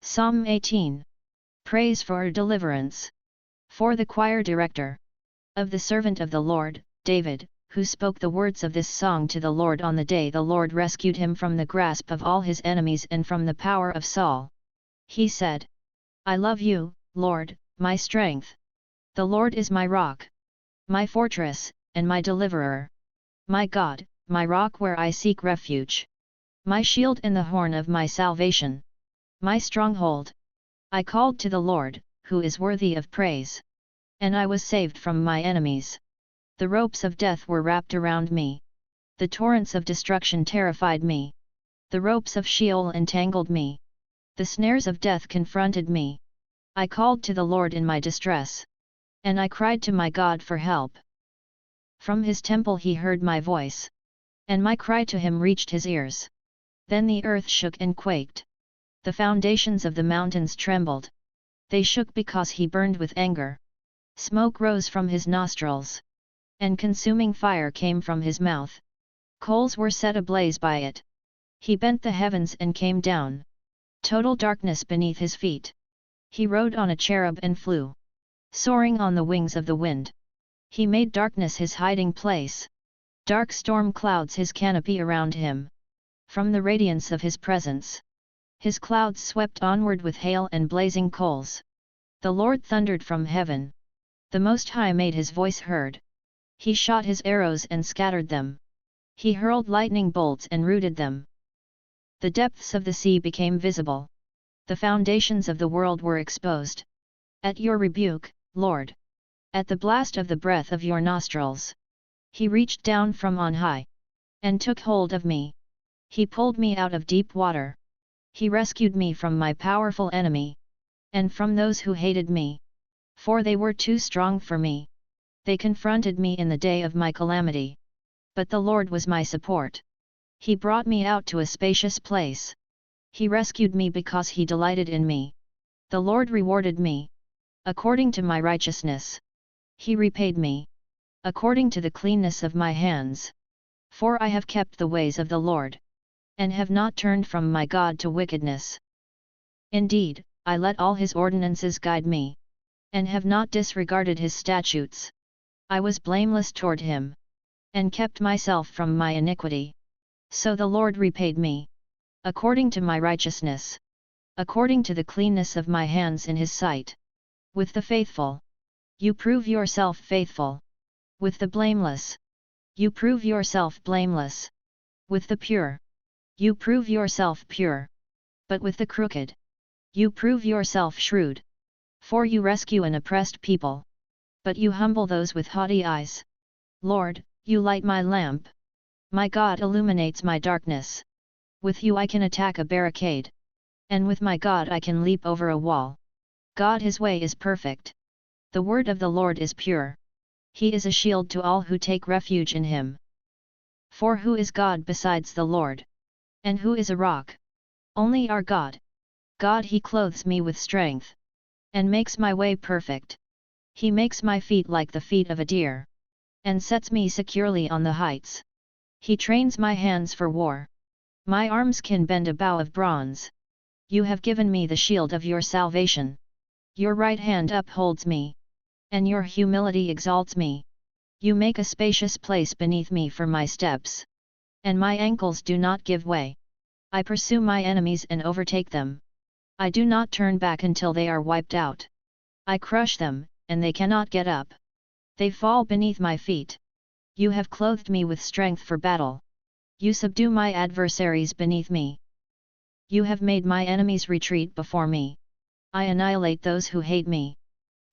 Psalm 18. Praise for deliverance. For the choir director. Of the servant of the Lord, David, who spoke the words of this song to the Lord on the day the Lord rescued him from the grasp of all his enemies and from the power of Saul. He said, I love you, Lord, my strength. The Lord is my rock, my fortress, and my deliverer. My God, my rock where I seek refuge. My shield and the horn of my salvation. My stronghold. I called to the Lord, who is worthy of praise. And I was saved from my enemies. The ropes of death were wrapped around me. The torrents of destruction terrified me. The ropes of Sheol entangled me. The snares of death confronted me. I called to the Lord in my distress. And I cried to my God for help. From his temple he heard my voice. And my cry to him reached his ears. Then the earth shook and quaked. The foundations of the mountains trembled. They shook because he burned with anger. Smoke rose from his nostrils. And consuming fire came from his mouth. Coals were set ablaze by it. He bent the heavens and came down. Total darkness beneath his feet. He rode on a cherub and flew. Soaring on the wings of the wind. He made darkness his hiding place. Dark storm clouds his canopy around him. From the radiance of his presence. His clouds swept onward with hail and blazing coals. The Lord thundered from heaven. The Most High made his voice heard. He shot his arrows and scattered them. He hurled lightning bolts and rooted them. The depths of the sea became visible. The foundations of the world were exposed. At your rebuke, Lord. At the blast of the breath of your nostrils. He reached down from on high. And took hold of me. He pulled me out of deep water. He rescued me from my powerful enemy. And from those who hated me. For they were too strong for me. They confronted me in the day of my calamity. But the Lord was my support. He brought me out to a spacious place. He rescued me because he delighted in me. The Lord rewarded me. According to my righteousness. He repaid me. According to the cleanness of my hands. For I have kept the ways of the Lord. And have not turned from my God to wickedness. Indeed, I let all his ordinances guide me. And have not disregarded his statutes. I was blameless toward him. And kept myself from my iniquity. So the Lord repaid me. According to my righteousness. According to the cleanness of my hands in his sight. With the faithful. You prove yourself faithful. With the blameless. You prove yourself blameless. With the pure. You prove yourself pure. But with the crooked. You prove yourself shrewd. For you rescue an oppressed people. But you humble those with haughty eyes. Lord, you light my lamp. My God illuminates my darkness. With you I can attack a barricade. And with my God I can leap over a wall. God, his way is perfect. The word of the Lord is pure. He is a shield to all who take refuge in him. For who is God besides the Lord? And who is a rock? Only our God. God, he clothes me with strength. And makes my way perfect. He makes my feet like the feet of a deer. And sets me securely on the heights. He trains my hands for war. My arms can bend a bow of bronze. You have given me the shield of your salvation. Your right hand upholds me. And your humility exalts me. You make a spacious place beneath me for my steps. And my ankles do not give way. I pursue my enemies and overtake them. I do not turn back until they are wiped out. I crush them, and they cannot get up. They fall beneath my feet. You have clothed me with strength for battle. You subdue my adversaries beneath me. You have made my enemies retreat before me. I annihilate those who hate me.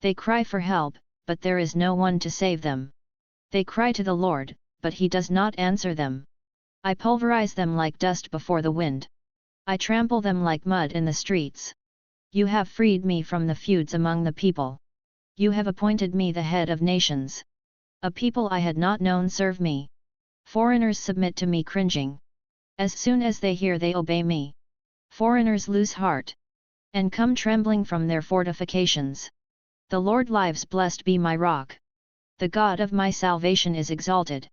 They cry for help, but there is no one to save them. They cry to the Lord, but he does not answer them. I pulverize them like dust before the wind. I trample them like mud in the streets. You have freed me from the feuds among the people. You have appointed me the head of nations. A people I had not known serve me. Foreigners submit to me cringing. As soon as they hear, they obey me. Foreigners lose heart. And come trembling from their fortifications. The Lord lives, blessed be my rock. The God of my salvation is exalted.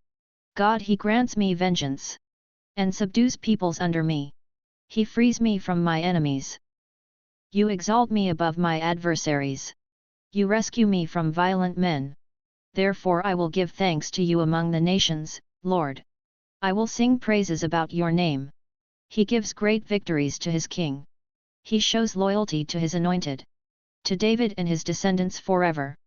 God, he grants me vengeance. And subdues peoples under me. He frees me from my enemies. You exalt me above my adversaries. You rescue me from violent men. Therefore I will give thanks to you among the nations, Lord. I will sing praises about your name. He gives great victories to his king. He shows loyalty to his anointed. To David and his descendants forever.